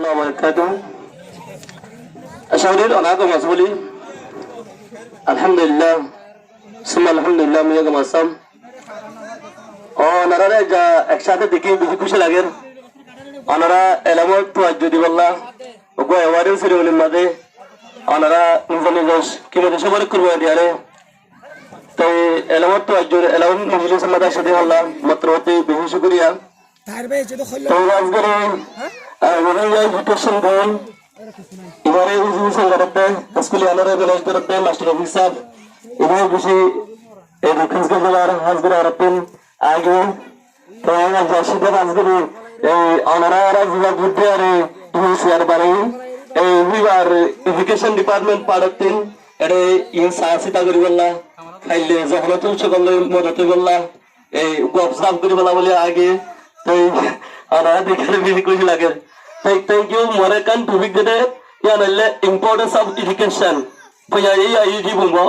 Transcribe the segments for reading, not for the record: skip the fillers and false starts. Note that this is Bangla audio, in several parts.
wabarakatuh. Asyhadu an la ilaha illallah. Alhamdulillah. Summa alhamdulillah মুই গমাসাম। ওনারা যা একসাথে দেখি বেশি খুশি লাগে। ওনারা এলামত তোয়াজ্জু দিবাল্লাহ। ওগো এওয়ারে সেরেমনির মাঝে ওনারা নিজের কি মধ্যে সবার করবে দিয়ারে। তাই এলামত তোয়াজ্জু এলাম মজলিস মাদার সাথে আল্লাহ মাত্রতে বেশি শুকরিয়া। তো আজকে education board এবারে উজুসন করতে স্কুলে আনারে ম্যানেজ করতে মাস্টার অফিসার এবারে বেশি এডুকেশন স্কলার হাজবেন্ড আরপিন আগে তো আমরা জাসিদে আজকে এই অনারা বিভাগ বুদ্ধি আর ইউসিআর বারে এই বিভাগ এডুকেশন ডিপার্টমেন্ট পাড়তেন এর ইন সাহসিতা করি বললা খাইলে যখন তো সকলে মদত বললা এই অবজার্ভ করি বলা বলে আগে তো অনারা দেখলে বেশি খুশি লাগে। Thank you, Morakan, to be good at the importance of education. Payay IUG Bumbo,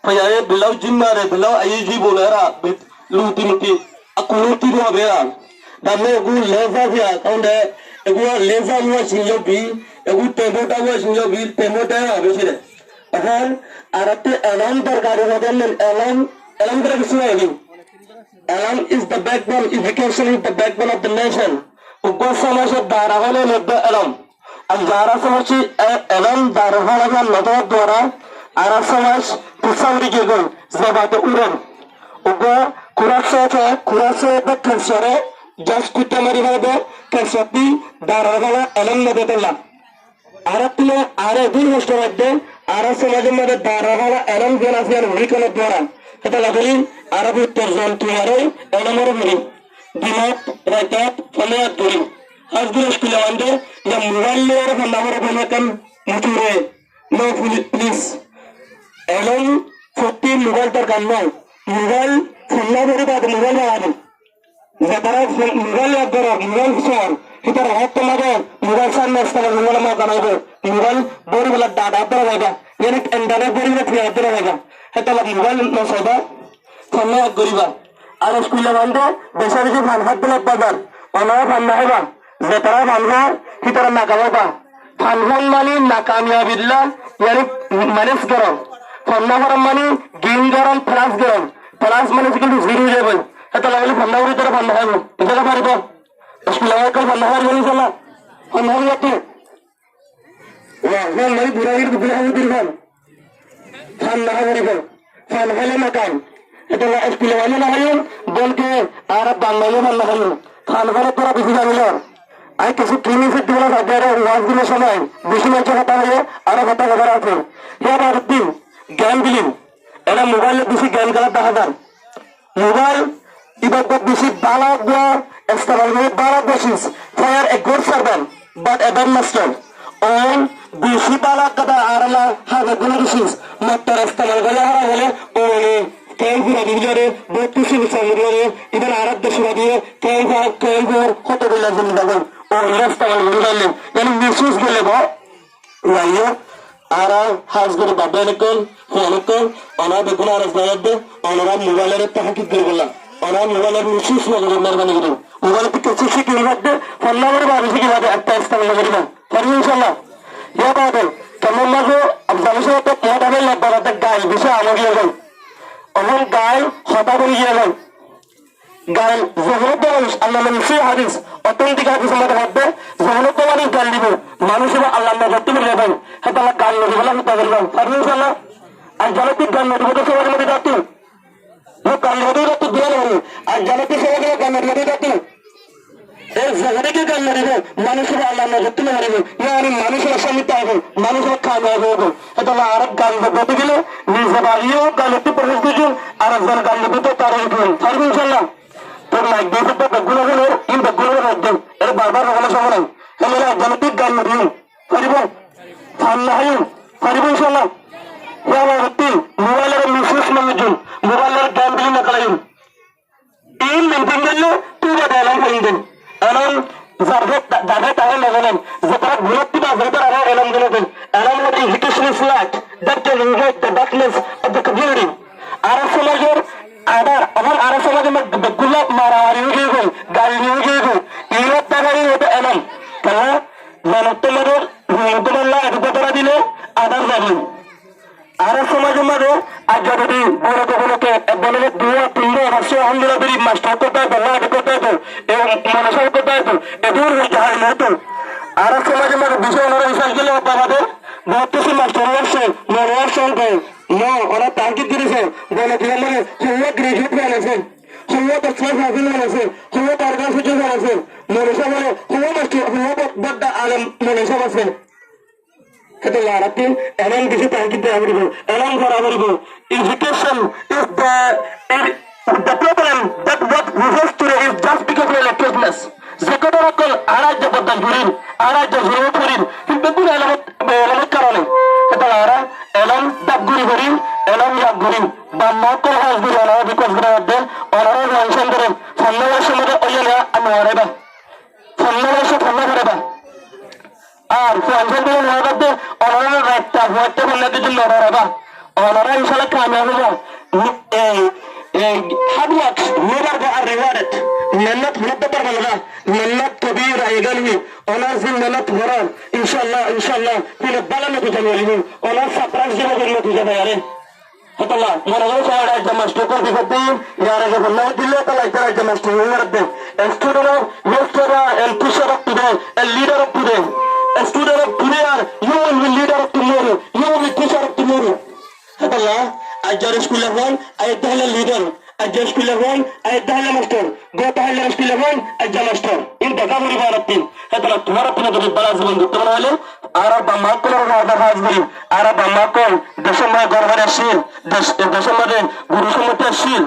Payay below Jimare, below IUG Bolera, with Lutinity, Akuti Ravera. The no good laser here, on the good laser was in your bee, a good temota was in your bill, temota, visit. Again, Arate alarm the garden and alarm the swelling. Alarm is the backbone, education is the backbone of the nation. उनको समझ दारावाले लब्बे एलम अंजारा समझ एलम दारावाले का नदर द्वारा आरा समझ पुसावरी के गल ज़बाते उड़न उनको कुरासे एक कंसरे जस कुत्ते मरी वाले कंसती दारावाला एलम नदर तेला आरा तिले आरे दिन मुश्किल आरा समझ में दारावाला एलम जनासियान विकल द्वारा कता लगली आरा भी तर्जम तुम्हारे एलम और मिली दिमाग राइट फलिया दूरी आज भी स्कूल आंदे या मोबाइल ले रहा है नंबर बना कर मुझे नो प्लीज एलोन 14 मोबाइल तर करना मोबाइल फुल्ला मेरे बाद मोबाइल में आने ज़्यादा मोबाइल याद करो मोबाइल सोर इधर हाथ तो लगा मोबाइल साथ में इसका मोबाइल में करना है मोबाइल बोरी वाला डाटा पर रहेगा यानी इंटरनेट बोरी में फिर आते रहेगा है तो लग मोबाइल में सोदा फुल्ला गरीबा আর স্কুলে বন্ধে দেশের যে ফানহাত দিলে বাজার অনায় ফান্না হইবা যে তারা ফানহা হিতারা নাকাবাবা ফানহান মানে নাকামিয়াবিল্লা ইয়ানি ম্যানেজ করো ফান্না করার মানে গেম গরম প্লাস মানে কিন্তু জিরো যাবেন এটা লাগলে ফান্না করে তারা ফান্না হইব এটা পারবো স্কুলে কল ফান্না হওয়ার বলি চলা ফান্না হইব তো ওয়া মানে বুড়াইর বুড়াইর দিন ফান্না হইব ফান হলে নাকাম এটা স্কুলে মানে না হয় বলকে আর বাংলায় বাংলা হয় খানভারে তোরা বেশি জানিল আর কিছু ট্রেনিং সেট দিবলা যারা ওয়াজগুলোর সময় বেশি মানুষ কথা হয়ে আরো কথা কথা আছে এবার দিন জ্ঞান দিলেন এরা মোবাইলে বেশি জ্ঞান খেলার দেখা যান মোবাইল এবার বেশি বালা দেওয়া ইস্তেমাল করে বালা বেশিস fire a good servant but a bad master অন বেশি বালা কথা আরলা হাজার গুলো বেশিস মাত্র ইস্তেমাল করে হারা হলে ওনে কেউগুলো বিজরে বত্রিশ সংগ্রহে ইধান আরব দেশরা দিয়ে কেউগুর কত দিলা জিন্দাগন ও রাস্তা বললেন yani মিসুস গেলে ভাইয়া আরা হাজগর বাবানকল ফোনকল অনা বেগুনা রাজনায়দ অনারা মোবাইলের তাহকিক করলা অনা মোবাইলের মিসুস নগর মেহরবানি করে মোবাইল থেকে কিছু কি লাগবে ফোন নম্বর বাড়ি থেকে লাগে একটা ইস্তেমাল করবেন পারি ইনশাআল্লাহ ইয়া বাবা কেমন লাগো আফজাল সাহেব তো মোটাবে লাগবে গায় বিষয় আমাকে গেল অমন গায় হতা বলি গেলেন গান জহরত মানুষ আল্লাহ মানুষের হাদিস অথেন্টিক হাদিস আমাদের ভাববে জহরত মানুষ গান দিব মানুষ এবং আল্লাহ ভর্তি করে যাবেন হ্যাঁ তাহলে গান নদী বলে হত্যা করবেন পারবেন ইনশাআল্লাহ আর জানাতিক গান নদী বলতে সবার মধ্যে যাচ্ছি গান নদী যাচ্ছি দিয়ে নেবেন আর জানাতিক সবাই গান নদী যাচ্ছি এই জগৎকে গান নদীব মানুষের আল্লাহ ভর্তি করে দেবে ইয়ানি মানুষের অসমিত হবে মানুষের খাওয়া হবে তাহলে আরব গান বলতে গেলে নিজে বাড়িও গান একটু প্রবেশ দিয়েছেন আর একজন গান বলতে তারা পারবেন ইনশাআল্লাহ তোর লাইক দিয়ে বেগুলো হলো ইন বেগুলো রাখবেন এর বারবার বলার সময় নাই তাহলে জানাতিক গান নদী পারিব ফান্না হয় পারিব ইনশাআল্লাহ মোবাইলের মিসুস মানুষজন মোবাইলের গান বিলি না করাইন এই মেনটেন করলে তুই এলাম করিবেন এলাম যাদের তাহলে লাগালেন যে তারা ঘুরতে বা যে তারা এলাম দিলেন এলাম হল education is light that can invite the darkness of the community আর সমাজের আদার আমার আর সমাজের বেগুলা মারামারি হয়ে গেল গাড়ি হয়ে গেল ইউরোপ টাকারই হতো এলাম কেন তোমাদের তোমার এক কথা দিলে আধার যাবে আর সমাজের মাঝে আজ যদি বড় কখনোকে বলে দুয়া তিনটা অবশ্যই আলহামদুলিল্লাহ বেরি মাস্টার করতে হতো লাভ করতে হতো এবং মনসার করতে হতো এদের জাহাজ হতো আর সমাজের মাঝে বিষয় ওনারা বিশ্বাস করলে আমাদের বর্তমান মাস্টার আসছে মনোয়ার সঙ্গে ওরা তাঙ্কিত করেছে বলে দিলাম মানে হল্লা গ্রাজুয়েট বানাইছে হল্লা দশটা ফাজিল বানাইছে হল্লা তারকা সুযোগ বানাইছে মনসা বলে হল্লা মাস্টার হল্লা বড্ডা আলম মনসা আছে Education is the problem that what results today is just because of electricness. Zekoto rakol araj jabatan gurin, araj jazuro gurin. কিন্তু পুরো এলাকার কারণে এটা আরা এলাম দাবগুরি গুরি এলাম ইয়াগুরি বা নকল হাজগুরি আলা বিকজ গ্রামে ওনারা মেনশন করেন ফন্নার সময় ওইলা আনোয়ারেবা ফন্নার সময় ফন্নারেবা আর ফন্নার মধ্যে ওনারা রাতটা হতে ফন্নার দিন নড়াবা ওনারা ইনশাআল্লাহ কামিয়াব হবে hard work never go unrewarded मेहनत होते पर बनेगा मेहनत कभी रहेगा नहीं ओनर से मेहनत हो रहा इंशाल्लाह फिर बाला में तुझे मिलेगी ओनर सरप्राइज जब में तुझे यार हतला मनोरंजन साइड है जब मास्टर को दिखाते हैं यार जब नौ दिल्ली का लाइटर है जब मास्टर नहीं करते student of yesterday and teacher of today and leader of today a student of today are you will be leader of tomorrow you will be teacher of tomorrow hतला आज जर स्कूल वन आज दहला लीडर आज जर स्कूल वन आज दहला मास्टर गो दहला स्कूल वन आज जा मास्टर इन दगा बुरी बात तीन है तो तुम्हारा अपना जो बड़ा जीवन दुख वाले आरा बामा को ना हाज बुरी आरा बामा को दशम में गौरव शील दशम में गुरु समता शील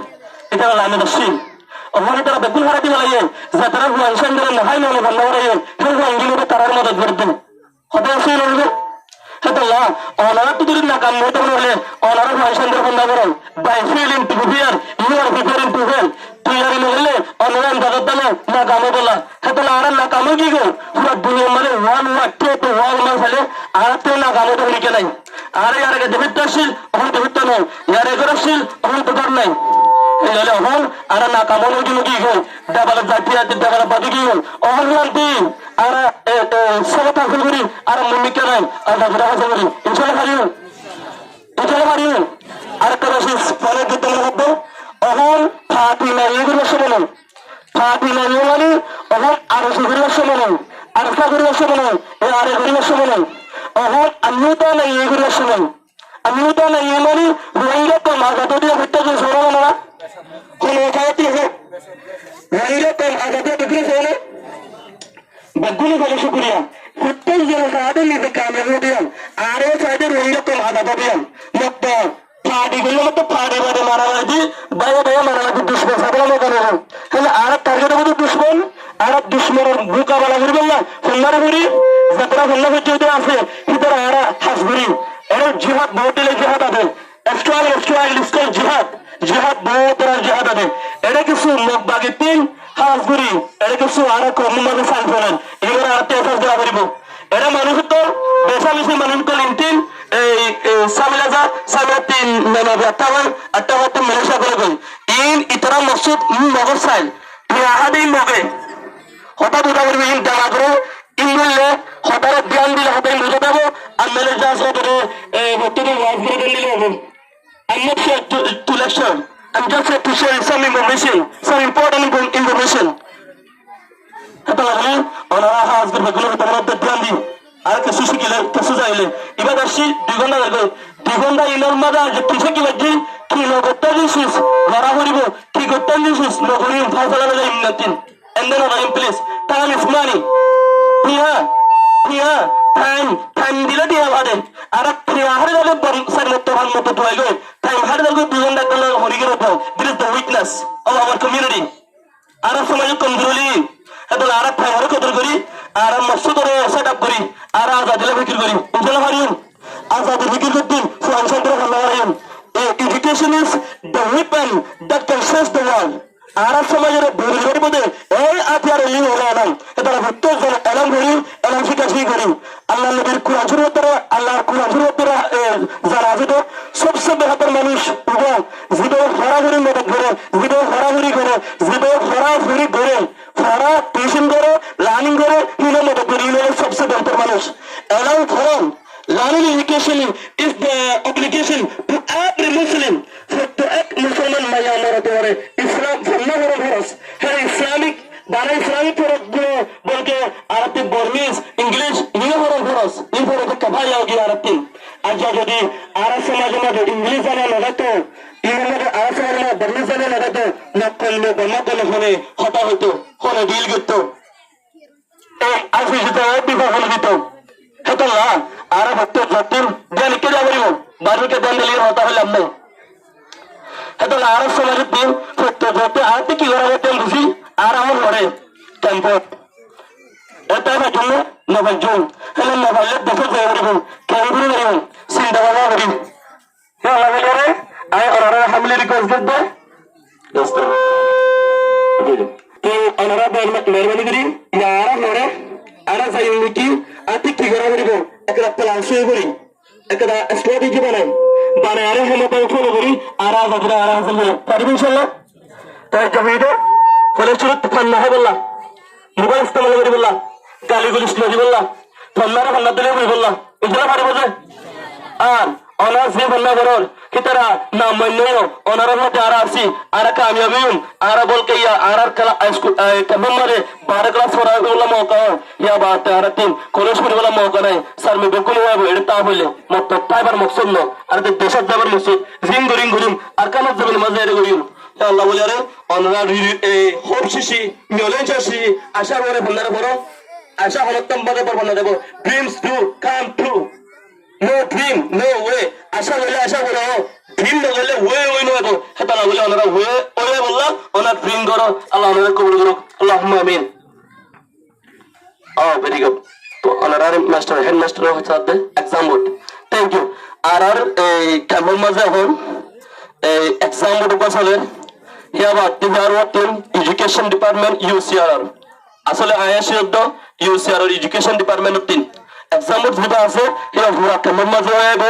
इतना लाने शील और हमारे तरह बेकुल हरा दी वाला ये ज़ातरा हुआ इंसान जरा नहाई में बनना हो रही है फिर वो इंगिलों के तारार मदद करते हैं होता है शील होंगे Hatalah, orang itu dulu nak kamu tu boleh, orang itu macam mana benda orang. By feeling to fear, you are preparing to fail. Tu yang ini boleh, orang dapat dalam nak kamu bola. Hatalah orang nak kamu gigu, surat dunia mana one waktu tu one mana sahaja, orang tu nak kamu tu beri kelai. Orang yang ada debit tersil, orang debit tu naik. Yang ada tersil, orang tu tak naik. Jadi orang orang nak kamu tu gigu, double batu gigu. Orang nanti ara sama tampil guri ara memikirkan ada berapa seguri insyaallah hari ara karasis pada kita mengapa orang Fatima yuguru semono Fatima yugani orang ara seguri semono ara seguri semono ara seguri semono orang anuta na yuguru semono anuta na yugani rohingya ko magado dia bitta jo semono na kono kayati hai rohingya ko agado digre semono बग्गुल बड़े शुक्रिया कुत्तों जरा सादे में भी कामयाब दिया आरे सादे रोहिला तो आधा दिया मत फाड़ी गुल्लो मत फाड़ी वाले मारा वाली बाया बाया मारा वाली दुश्मन सबला में करने हैं है ना आरब टारगेट वाली दुश्मन आरब दुश्मन और भूखा वाला गुरी बल्ला फन्नार गुरी ज़तरा फन्ना से चौथे आसे इधर आरा हस्बरी और जिहाद बहुत ले जिहाद आते एक्स्ट्रा जिहाद बहुत तरह जिहाद आते ऐसे किसी मकबागितीन হাজগুরি এটা কিছু আর কমমানে সাইফলেন এগুলো আর তেফাস দেওয়া করিব এটা মানুষ তো বেশামিশি মানুষ কল ইনটিন এই সামিলাজা সামিয়াতিন নানাবি আত্তাওয়াত মালয়েশিয়া করে গই ইন ইতরা মসজিদ মগর সাইল ইয়াহাদি মগে হঠাৎ উঠা করিব ইন জামা করে ইন বললে হঠাৎ ধ্যান দিলে হঠাৎ বুঝে দেবো আর মালয়েশিয়া সদরে ভর্তিতে ওয়াজ করে দিলে হবে I'm not here to lecture. I'm just here to share some information, some important information. Hata lagi orang ahas berbagi tentang terjadi. Ada kasus ini. Ibadah dasi digonda lagi. Digonda inar mada jadi kisah lagi. Kilo gotta Jesus, marah horibo. Kilo gotta Jesus, nogori fasalah lagi inatin. And then over place. Time is money. Iya. Time dila dia ada. Ada hari dalam saya motor tu lagi. Time hari dalam digonda kalau horigero tu. This is the weakness of our community. Arab समाज कमजोरी है तो आरब फायर को दूर करी आरब मस्जिद और सेटअप करी आरब आजादी फिक्र करी इंशाल्लाह हरियम आजादी फिक्र करते हैं फंक्शन पर हम हरियम education is the weapon that can change the world आरब समाज रे बुरी बदे ए आत्यार ली हो रहा है तो भक्तों जन एलम फिक्र करी अल्लाह नबी कुरान शुरू तरह अल्लाह कुरान शुरू तरह जरा तो सबसे बेहतर मनुष्य वो जिदो फरागुरी मदद करे जिदो फरागुरी करे जिदो फरागुरी करे फरा ट्यूशन करे लर्निंग करे इन्हें मदद करे इन्हें सबसे बेहतर মানুষ allow from learning education is the obligation to every Muslim to এক মুসলমান মাইয়া আমরা তোমারে ইসলাম ফন্না করে ফরজ হ্যাঁ ইসলামিক বানা ইসলামিক ফরজ গুলো বলকে আরবি বর্মিজ ইংলিশ নিয়ে ফরজ এই ফরজ কভাই আগে আরবি আর যদি আরব সমাজে মধ্যে ইংলিশ জানা লাগাতো ইংরেজি আরব সমাজে বর্মিজ জানা লাগাতো না করলে বর্মা করলে হলে হতা হতো হলে ডিল করতো আসলে যেটা বিবাহ দিত হেতলা আর ভক্ত জটিল জ্ঞান কে যাবরিব বাড়িকে দেন দিলে হতা হইলাম না হেতলা আর সমাজে দিন ভক্ত জটিল আর কি করা হতে বুঝি আর আমার ঘরে ক্যাম্পত এটা না জন্য নবাই জুন হলে নবাইলে দেখো যাবরিব ক্যাম্পে যাবরিব চিন্তা ভাবনা করি হে লাগে রে আই অরারা হামলে রিকোয়েস্ট দে দোস্ত তো অনারা মেহরবানি করি ইয়ারা হরে আরা যাই কি আতি কি করা করিব একটা প্ল্যান শুরু করি একটা স্ট্র্যাটেজি বানাই আরে হেলে পাই ফলো করি আরা বাজরা আরা হাসল পারবি ইনশাআল্লাহ তাই জমিতে ফলে শুরু ফান্না হয় বললা মোবাইল ইস্তেমাল করি বললা গালি গুলি শুনি বললা ফান্নারা ফান্না দিলে বললা ইজরা পারবো যে আর অনার্স দিয়ে ফান্না করর কিতারা না মান্যও অনার মধ্যে আর আসি আর কামিয়াবিউম আর বলকে ইয়া আর কলা স্কুল কমন মারে 12 ক্লাস পড়া হলো মৌকা ইয়া বাত আর তিন কলেজ পড়ে হলো মৌকা নাই স্যার মে বিলকুল হবে এটা হইলে মত টাইবার মকসদ ন আর দেশত যাবার মকসদ জিং গরিম আর কানত যাবেন মাঝে এর গরিম আল্লাহ বলে আরে অনারা হোপ শিশি নলেজ আসি আশা করে বন্দারে বড় আশা হলো তম্বাদে পর বন্ধ দেব dreams do come true No dream, no way. আশা বলে আশা করো ড্রিম না বলে ওয়ে নয় তো হেতা না বলে ওনারা ওয়ে বললা ওনার ড্রিম করো আল্লাহ ওনারা কবুল করুক আল্লাহুম্মা আমিন ভেরি গুড তো ওনারা মাস্টার হেড মাস্টার হচ্ছে এক্সাম বোর্ড থ্যাংক ইউ আর কেমন মাঝে এখন এক্সাম বোর্ড বসালে হিয়াবা টিভার ওয়ার্টিং এডুকেশন ডিপার্টমেন্ট ইউসিআর আসলে আইএসসি ইউসিআর এডুকেশন ডিপার্টমেন্ট তিন এক্সাম বোর্ড যেটা আছে হিয়া পুরা কেমন মাঝে হইব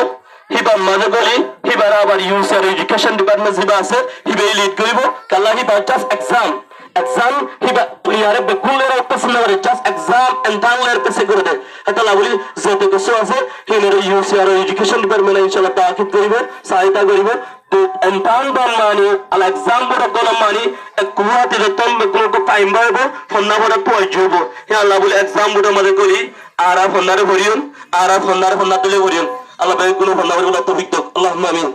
হিবা মাঝে গলি হিবার আবার ইউসিআর এডুকেশন ডিপার্টমেন্ট যেটা আছে হিবে লিড করিব কালা হিবা জাস্ট এক্সাম হিবা ইয়ারে বেকুলের পেছনে করে জাস্ট এক্সাম এন্টারলের পেছে করে দে এটা লাগলি যেতে কিছু আছে হিনের ইউসিআর এডুকেশন ডিপার্টমেন্ট ইনশাআল্লাহ তাকিদ করিব সহায়তা করিব তো এন্টার দল মানি আল এক্সাম বোর্ড দল মানি কুয়াতে যেতম বেকুল কো টাইম বাইব ফন্না বড় পয় জুব হে আল্লাহ বলে এক্সাম বোর্ড মাঝে করি আর ফন্নারে ভরিয়ন আর ফন্নারে ফন্না তুলে ভরিয়ন আল্লাহ বেকুল ফন্না বড় তৌফিক দাও আল্লাহুম্মা আমিন